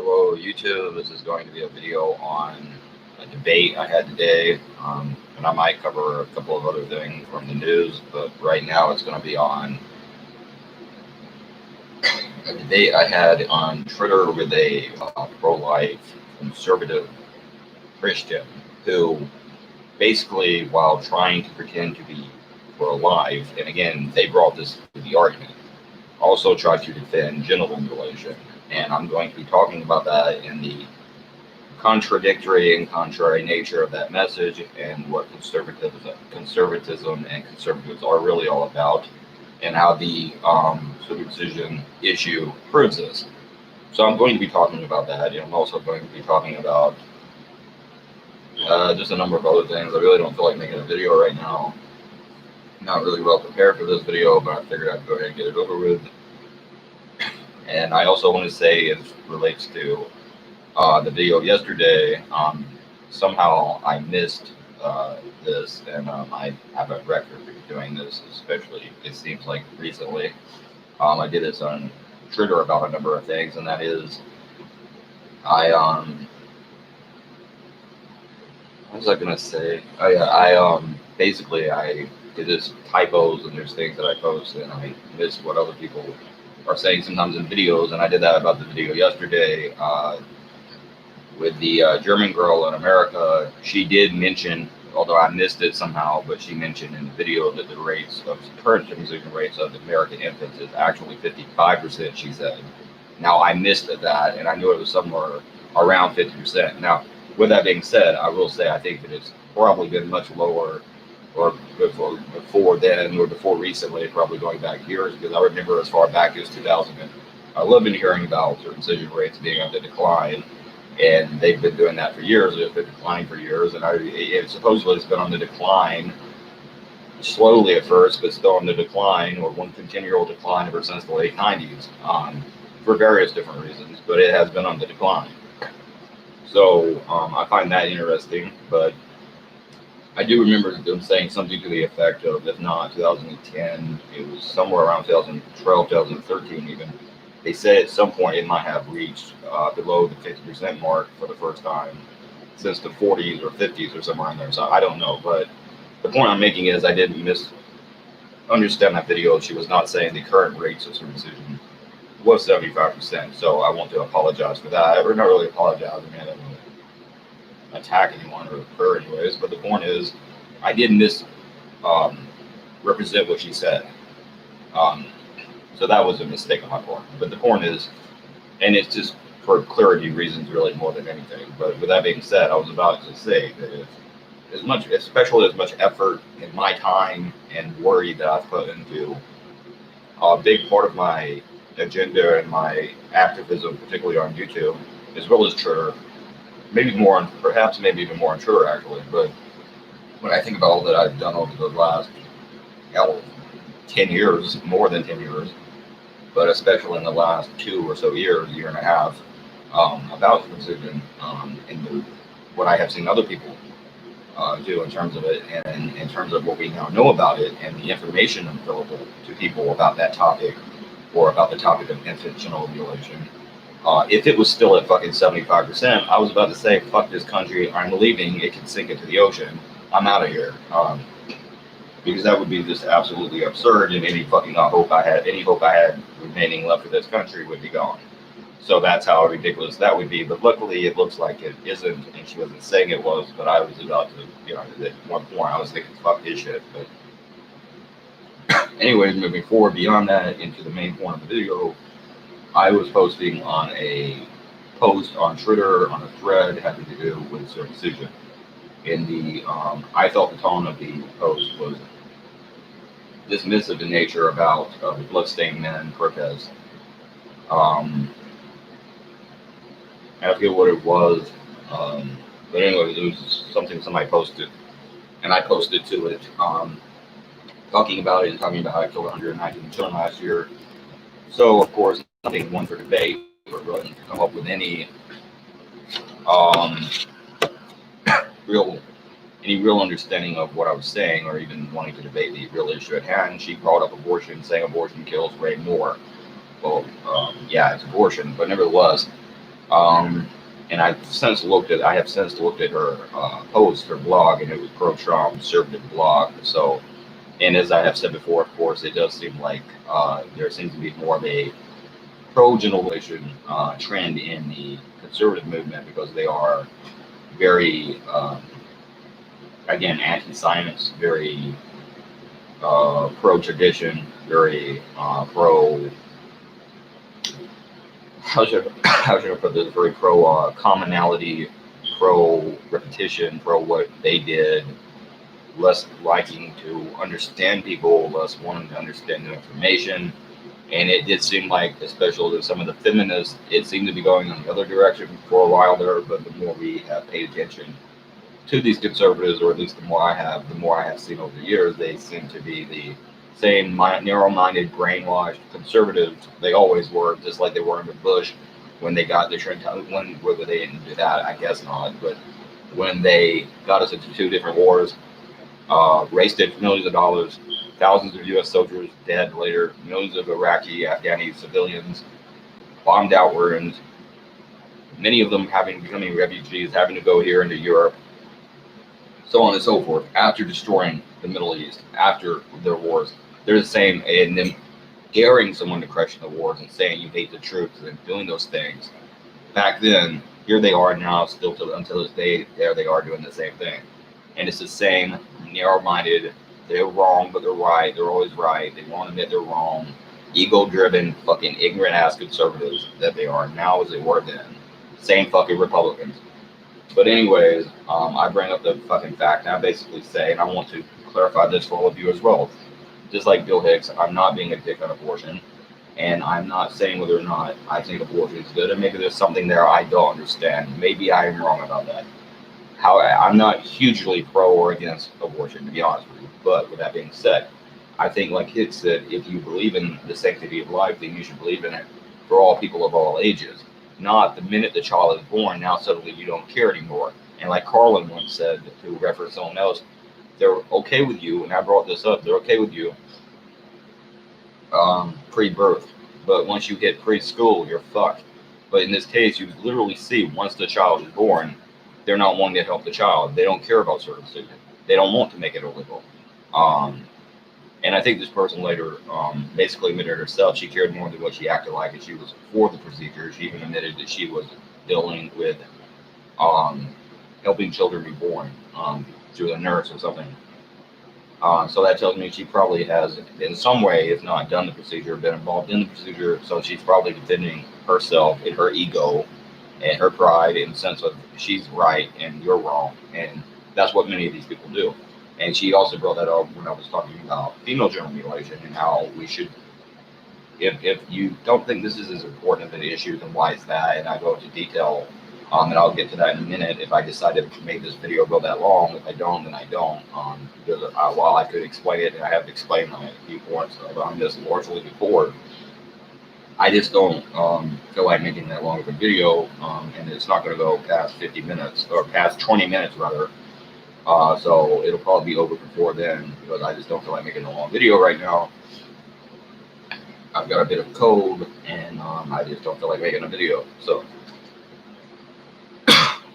Hello YouTube, this is going to be a video on a debate I had today, and I might cover a couple of other things from the news, but right now it's going to be on a debate I had on Twitter with a pro-life conservative Christian who basically, while trying to pretend to be pro-life, and again, they brought this to the argument, also tried to defend genital mutilation. And I'm going to be talking about that in the contradictory and contrary nature of that message and what conservatism and conservatives are really all about, and how the circumcision issue proves this. So I'm going to be talking about that, and I'm also going to be talking about just a number of other things. I really don't feel like making a video right now. I'm not really well prepared for this video, but I figured I'd go ahead and get it over with. And I also want to say, as relates to the video yesterday, somehow I missed this, and I have a record of doing this, especially it seems like recently. I did this on Twitter about a number of things, and that is, what was I gonna say? Basically I did this typos, and there's things that I post, and I miss what other people are saying sometimes in videos, and I did that about the video yesterday with the German girl in America. She did mention, although I missed it somehow, but she mentioned in the video that the rates of current circumcision rates of American infants is actually 55%, she said. Now, I missed that, and I knew it was somewhere around 50%. Now, with that being said, I will say I think that it's probably been much lower, or before then, or before recently, probably going back years, because I remember as far back as 2011 hearing about circumcision rates being on the decline, and they've been doing that for years. It's been declining for years, and supposedly it's been on the decline, slowly at first, but still on the decline, or one continual decline ever since the late 90s, for various different reasons, but it has been on the decline. So I find that interesting, but I do remember them saying something to the effect of, if not 2010, it was somewhere around 2012, 2013 even. They said at some point it might have reached below the 50% mark for the first time since the 40s or 50s or somewhere in there. So I don't know, but the point I'm making is I didn't misunderstand that video. She was not saying the current rates of circumcision was 75%. So I want to apologize for that. Or not really apologize. I mean, I don't want to attack anyone or her anyways, but the point is I did represent what she said. So that was a mistake on my part. But the point is, and it's just for clarity reasons really more than anything, but with that being said, I was about to say that if especially as much effort in my time and worry that I've put into a big part of my agenda and my activism, particularly on YouTube, as well as Twitter, maybe even more on Twitter actually, but when I think about all that I've done over the last 10 years, more than 10 years, but especially in the last 2 or so years, year and a half, about circumcision, and what I have seen other people do in terms of it, and in terms of what we now know about it, and the information available to people about that topic, or about the topic of infant genital mutilation. If it was still at fucking 75%, I was about to say, fuck this country, I'm leaving, it can sink into the ocean, I'm out of here. Because that would be just absolutely absurd, and any hope I had remaining left of this country would be gone. So that's how ridiculous that would be. But luckily, it looks like it isn't, and she wasn't saying it was. But I was about to, at one point, I was thinking, fuck this shit. But anyways, moving forward beyond that into the main point of the video, I was posting on a post on Twitter on a thread having to do with circumcision. In the, I felt the tone of the post was dismissive in nature about the bloodstained men protest. I forget what it was, but anyway, it was something somebody posted, and I posted to it, talking about it and talking about how I killed 119 children last year. So of course, nothing won for debate, or really to come up with any real understanding of what I was saying, or even wanting to debate the real issue at hand. She brought up abortion, saying abortion kills way more. Well, yeah, it's abortion, but nevertheless, Um, and I have since looked at her post, her blog, and it was pro-Trump conservative blog. So, and as I have said before, of course, it does seem like there seems to be more of a pro-generalization trend in the conservative movement because they are very, again, anti-science, very pro-tradition, very pro. How should I put this? Very pro commonality, pro repetition, pro what they did, less liking to understand people, less wanting to understand the information. And it did seem like, especially with some of the feminists, it seemed to be going in the other direction for a while there. But the more we have paid attention to these conservatives, or at least the more I have seen over the years, they seem to be the same narrow-minded, brainwashed conservatives they always were, just like they were under Bush when they got the when whether they didn't do that, I guess not, but when they got us into two different wars, wasted millions of dollars, thousands of U.S. soldiers dead later, millions of Iraqi, Afghani civilians bombed outwards, many of them becoming refugees, having to go here into Europe, so on and so forth, after destroying the Middle East, after their wars. They're the same, and them daring someone to question the wars and saying you hate the troops and doing those things. Back then, here they are now, still until this day, there they are doing the same thing. And it's the same narrow-minded, they're wrong, but they're right, they're always right, they won't admit they're wrong, ego-driven, fucking ignorant-ass conservatives that they are now as they were then. Same fucking Republicans. But anyways, I bring up the fucking fact, and I basically say, and I want to clarify this for all of you as well. Just like Bill Hicks, I'm not being a dick on abortion, and I'm not saying whether or not I think abortion is good, and maybe there's something there I don't understand. Maybe I am wrong about that. How I'm not hugely pro or against abortion, to be honest with you. But with that being said, I think, like Hicks said, if you believe in the sanctity of life, then you should believe in it for all people of all ages. Not the minute the child is born, now suddenly you don't care anymore. And like Carlin once said, to reference someone else, they're okay with you, and I brought this up, they're okay with you pre-birth. But once you hit preschool, you're fucked. But in this case, you literally see once the child is born, they're not wanting to help the child. They don't care about circumcision. They don't want to make it illegal. Um, and I think this person later basically admitted herself she cared more than what she acted like, and she was for the procedure. She even admitted that she was dealing with um, helping children be born through a nurse or something. So that tells me she probably has, in some way, if not done the procedure, been involved in the procedure. So she's probably defending herself in her ego and her pride in the sense of she's right and you're wrong. And that's what many of these people do. And she also brought that up when I was talking about female genital mutilation and how we should, if you don't think this is as important of an issue, then why is that? And I go into detail, and I'll get to that in a minute if I decide to make this video go that long. If I don't, then I don't. Because while I could explain it, and I have explained my viewpoints on this largely before, I just don't feel like making that long of a video, and it's not going to go past 50 minutes, or past 20 minutes rather. So it'll probably be over before then, because I just don't feel like making a long video right now. I've got a bit of cold, and I just don't feel like making a video. So,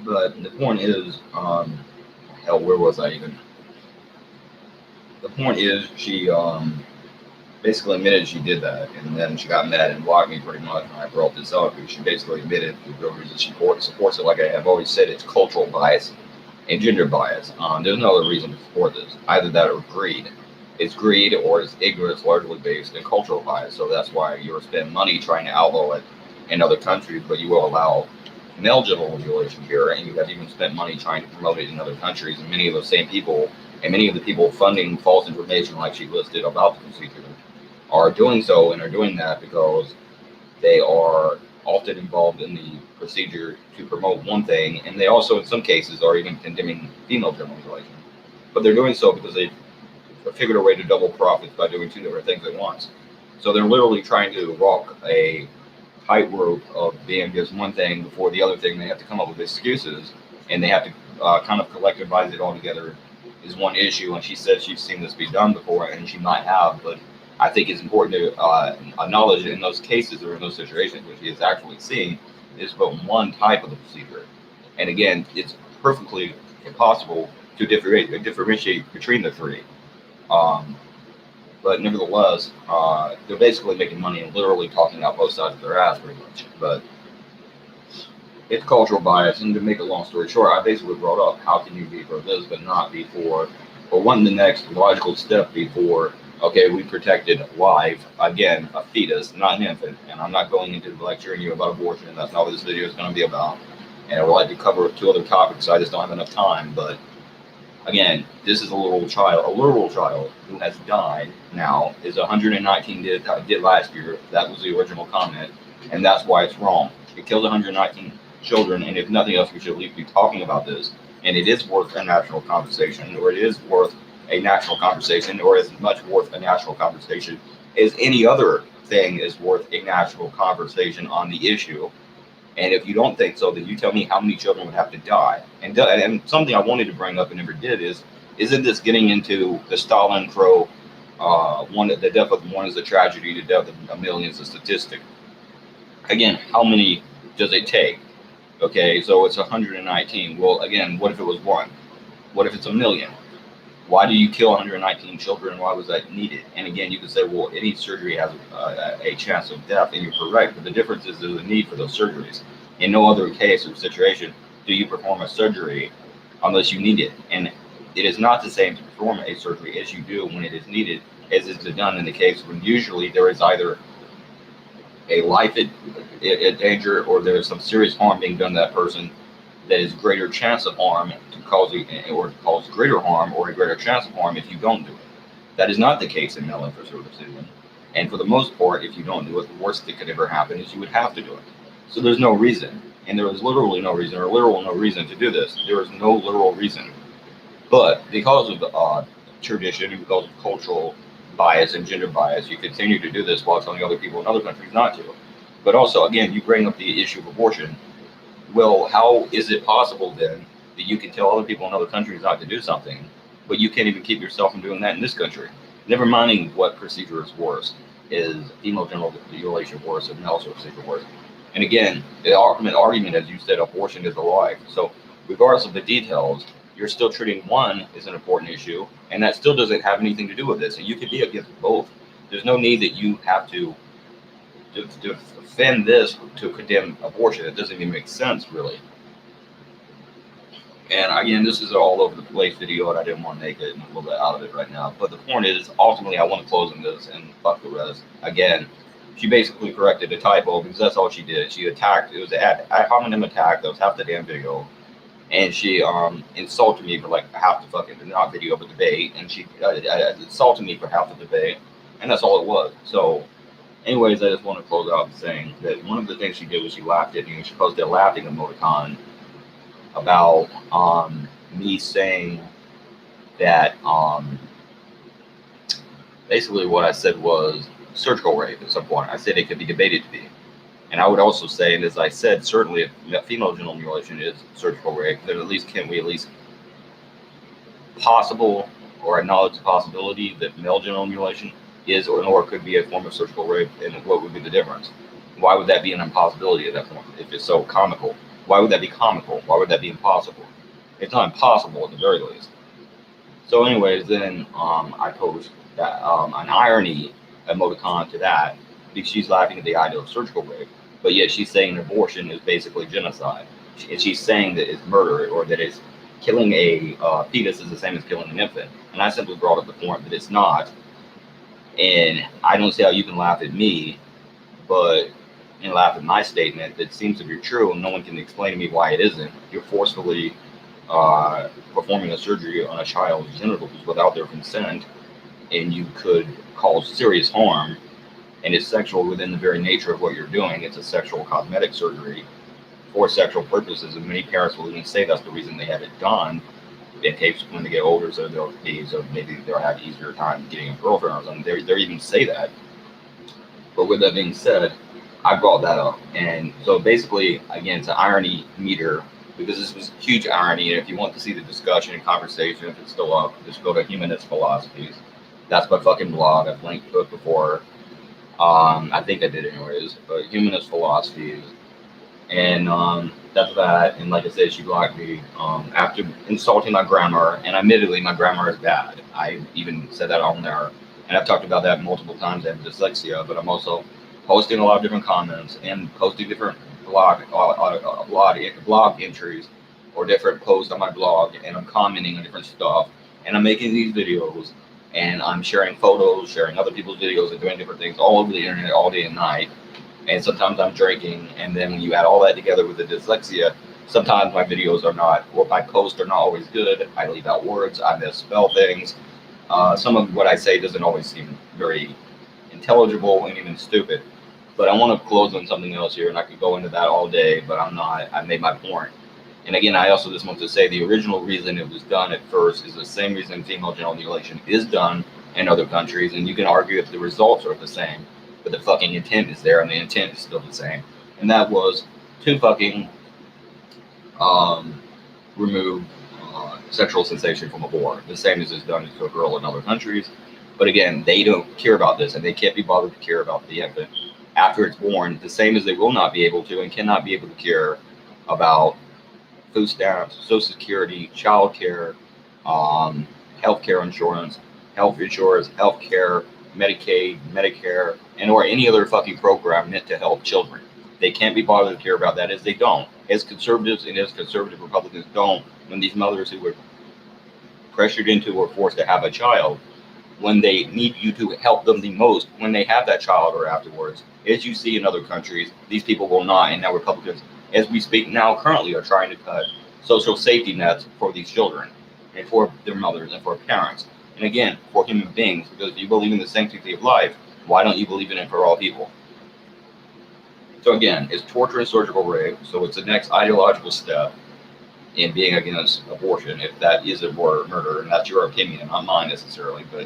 but the point is, hell, where was I even? The point is, she basically admitted she did that, and then she got mad and blocked me pretty much when I brought this up, because she basically admitted the real reason she supports it. Like I have always said, it's cultural bias and gender bias. There's no other reason to support this. Either that or greed. It's greed or it's ignorance, largely based in cultural bias. So that's why you'll spend money trying to outlaw it in other countries, but you will allow male genital mutilation here, and you have even spent money trying to promote it in other countries. And many of those same people, and many of the people funding false information, like she listed about the procedure, are doing so, and are doing that because they are often involved in the procedure to promote one thing, and they also, in some cases, are even condemning female genital mutilation. But they're doing so because they figured a way to double profits by doing two different things at once. So they're literally trying to walk a tightrope of being just one thing before the other thing. They have to come up with excuses, and they have to kind of collectivize it all together is one issue. And she said she's seen this be done before, and she might have, but I think it's important to acknowledge in those cases or in those situations, which she is actually seeing, is but one type of the procedure. And again, it's perfectly impossible to differentiate between the three. Um, but nevertheless, they're basically making money and literally talking out both sides of their ass pretty much. But it's cultural bias, and to make a long story short, I basically brought up how can you be for this but not be for, or one the next logical step before, okay, we protected life, again, a fetus, not an infant. And I'm not going into lecturing you about abortion, that's not what this video is going to be about. And I would like to cover two other topics, I just don't have enough time, but again, this is a literal child who has died now, is 119 did last year, that was the original comment, and that's why it's wrong. It kills 119 children, and if nothing else, we should at least be talking about this. And it is worth a national conversation, or it is worth a national conversation, or as much worth a national conversation as any other thing is worth a national conversation on the issue. And if you don't think so, then you tell me how many children would have to die. And something I wanted to bring up and never did is, isn't this getting into the Stalin Crow? The death of one is a tragedy, the death of a million is a statistic. Again, how many does it take? Okay, so it's 119. Well, again, what if it was one? What if it's a million? Why do you kill 119 children? Why was that needed? And again, you could say, well, any surgery has a chance of death, and you're correct. But the difference is there's a need for those surgeries. In no other case or situation do you perform a surgery unless you need it. And it is not the same to perform a surgery as you do when it is needed, as is done in the case when usually there is either a life at danger or there is some serious harm being done to that person that is greater chance of harm to cause greater harm or a greater chance of harm if you don't do it. That is not the case in male infant circumcision. And for the most part, if you don't do it, the worst that could ever happen is you would have to do it. So there's no reason. And there is literally no reason, or literal no reason to do this. There is no literal reason. But because of tradition and because of cultural bias and gender bias, you continue to do this while telling other people in other countries not to. But also, again, you bring up the issue of abortion. Well, how is it possible then that you can tell other people in other countries not to do something, but you can't even keep yourself from doing that in this country? Never minding what procedure is worse. Is female genital mutilation worse or male procedure worse? And again, the argument, as you said, abortion is a life. So regardless of the details, you're still treating one as an important issue, and that still doesn't have anything to do with this. And you can be against both. There's no need that you have to defend this to condemn abortion. It doesn't even make sense, really. And again, this is an all over the place video, and I didn't want to make it a little bit out of it right now. But the point is, ultimately, I want to close on this and fuck the rest. Again, she basically corrected a typo because that's all she did. She attacked. It was an ad hominem attack. That was half the damn video. And she insulted me for like half the fucking, not video, but debate. And she insulted me for half the debate. And that's all it was. So, anyways, I just want to close out saying that one of the things she did was she laughed at me. She posted a laughing emoticon about me saying that basically what I said was surgical rape at some point. I said it could be debated to be. And I would also say, and as I said, certainly if female genital mutilation is surgical rape, then at least can we at least possible or acknowledge the possibility that male genital mutilation is or could be a form of surgical rape, and what would be the difference? Why would that be an impossibility at that point if it's so comical? Why would that be comical? Why would that be impossible? It's not impossible at the very least. So anyways, then I post that an irony emoticon to that because she's laughing at the idea of surgical rape, but yet she's saying abortion is basically genocide. And she's saying that it's murder or that it's killing a fetus is the same as killing an infant. And I simply brought up the point that it's not. And I don't see how you can laugh at me, but and laugh at my statement that seems to be true, and no one can explain to me why it isn't. You're forcefully performing a surgery on a child's genitals without their consent, and you could cause serious harm, and it's sexual within the very nature of what you're doing. It's a sexual cosmetic surgery for sexual purposes, and many parents will even say that's the reason they have it done. In case when they get older, so they'll be, so maybe they'll have easier time getting a girlfriend or something. They even say that. But with that being said, I brought that up, and so basically, again, it's an irony meter because this was huge irony. And if you want to see the discussion and conversation, if it's still up, just go to Humanist Philosophies. That's my fucking blog. I've linked to it before. I think I did anyways. But Humanist Philosophies. And that's that. And like I said, she blocked me after insulting my grammar. And admittedly, my grammar is bad. I even said that on there. And I've talked about that multiple times. I have dyslexia, but I'm also posting a lot of different comments and posting different blog entries or different posts on my blog. And I'm commenting on different stuff. And I'm making these videos. And I'm sharing photos, sharing other people's videos, and doing different things all over the internet all day and night. And sometimes I'm drinking, and then when you add all that together with the dyslexia, sometimes my videos are not, or my posts are not always good. I leave out words, I misspell things. Some of what I say doesn't always seem very intelligible and even stupid. But I want to close on something else here, and I could go into that all day, but I'm not. I made my point. And again, I also just want to say the original reason it was done at first is the same reason female genital mutilation is done in other countries, and you can argue if the results are the same, but the fucking intent is there, and the intent is still the same. And that was to fucking remove sexual sensation from a boar, the same as is done to a girl in other countries. But again, they don't care about this, and they can't be bothered to care about the infant after it's born, the same as they will not be able to and cannot be able to care about food stamps, Social Security, child care, health care insurance, health insurance, health care, Medicaid, Medicare, and or any other fucking program meant to help children. They can't be bothered to care about that, as they don't. As conservatives and as conservative Republicans don't, when these mothers who were pressured into or forced to have a child, when they need you to help them the most, when they have that child or afterwards, as you see in other countries, these people will not. And now Republicans, as we speak now, currently are trying to cut social safety nets for these children and for their mothers and for parents. And again, for human beings, because if you believe in the sanctity of life, why don't you believe in it for all people? So again, it's torture and surgical rape. So it's the next ideological step in being against abortion, if that is a murder, and that's your opinion, not mine necessarily, but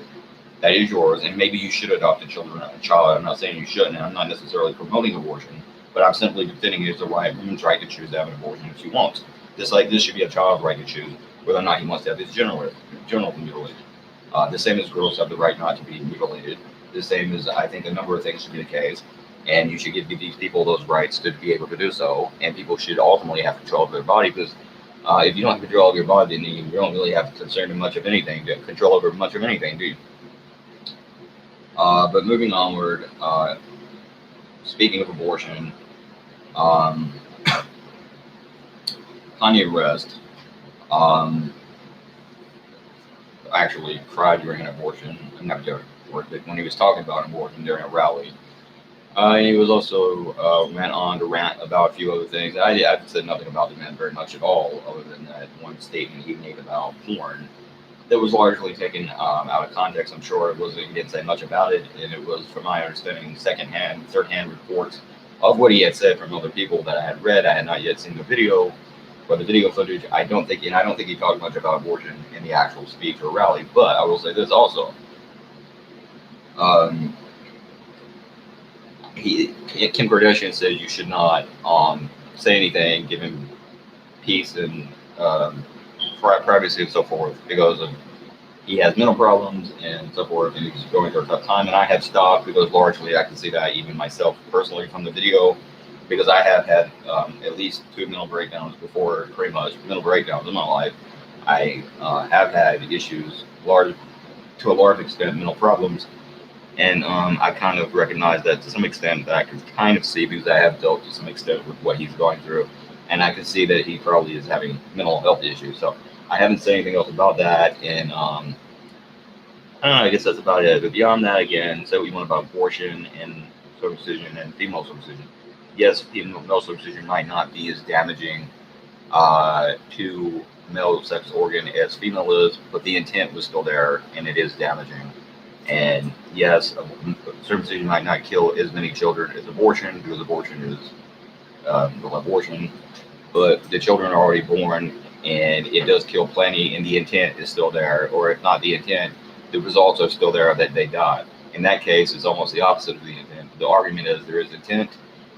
that is yours. And maybe you should adopt a child. I'm not saying you shouldn't, and I'm not necessarily promoting abortion, but I'm simply defending it as a right, woman's right to choose to have an abortion if she wants. Just like this should be a child's right to choose whether or not he wants to have his genital mutilated. The same as girls have the right not to be mutilated. The same as I think a number of things should be the case. And you should give these people those rights to be able to do so. And people should ultimately have control of their body, because if you don't have control of your body, then you don't really have concern much of anything, control over much of anything, do you? But moving onward, speaking of abortion, Kanye West actually cried during an abortion. I'm not joking, but when he was talking about abortion during a rally. He was also went on to rant about a few other things. I've said nothing about the man very much at all, other than that one statement he made about porn that was largely taken out of context. I'm sure he didn't say much about it, and it was, from my understanding, third-hand reports of what he had said from other people that I had read. I had not yet seen the video, but the video footage, I don't think he talked much about abortion in the actual speech or rally. But I will say this also. Kim Kardashian says you should not say anything, give him peace and privacy and so forth, because he has mental problems and so forth, and he's going through a tough time. And I have stopped, because largely I can see that even myself personally from the video, because I have had at least 2 mental breakdowns before, pretty much mental breakdowns in my life. I have had issues, to a large extent, mental problems. And I kind of recognize that to some extent, that I can kind of see, because I have dealt to some extent with what he's going through. And I can see that he probably is having mental health issues. So I haven't said anything else about that. And I don't know, I guess that's about it. But beyond that, again, say what you want about abortion and circumcision and female circumcision. Yes, female circumcision might not be as damaging to male sex organ as female is, but the intent was still there, and it is damaging. And yes, circumcision might not kill as many children as abortion, because abortion is abortion, but the children are already born, and it does kill plenty, and the intent is still there. Or if not the intent, the results are still there that they died. In that case, it's almost the opposite of the intent. The argument is there is intent,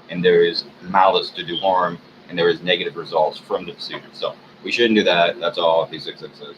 and there is malice to do harm, and there is negative results from the decision. So we shouldn't do that. That's all P666 says.